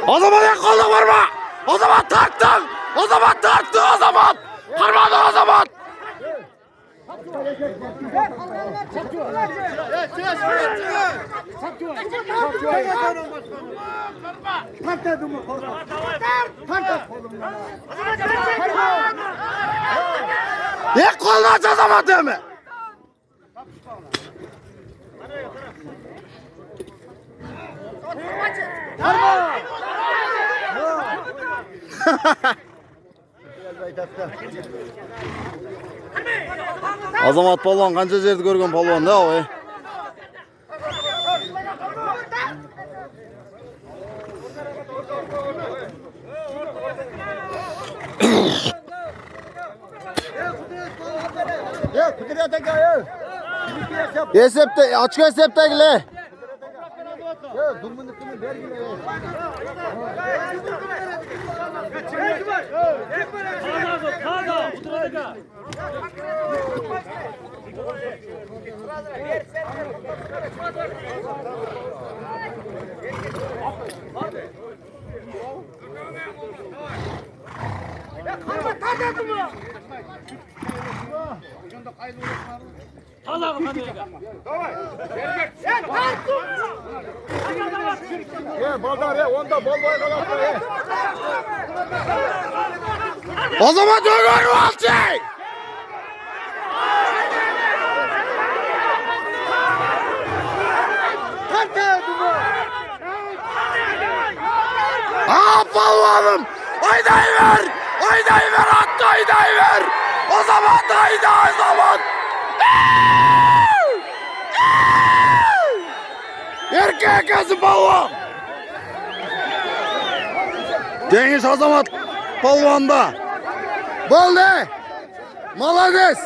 O zaman ya kolluk vurma. O zaman taktın. O zaman taktın o zaman. Kırmadın o zaman. İlk kolunu aç o zaman değil mi? Azamat polvon qancha yerda ko'rgan polvon-da o. Esepte, açık eseptekiler. O zaman dönüyorum Alçay. Aa palvanım. Oynayıver. Oynayıver attı oynayıver. O zaman haydi o zaman. Erkek kızı palvan. Cengiz Azamat palvanda. Bolde. Malades.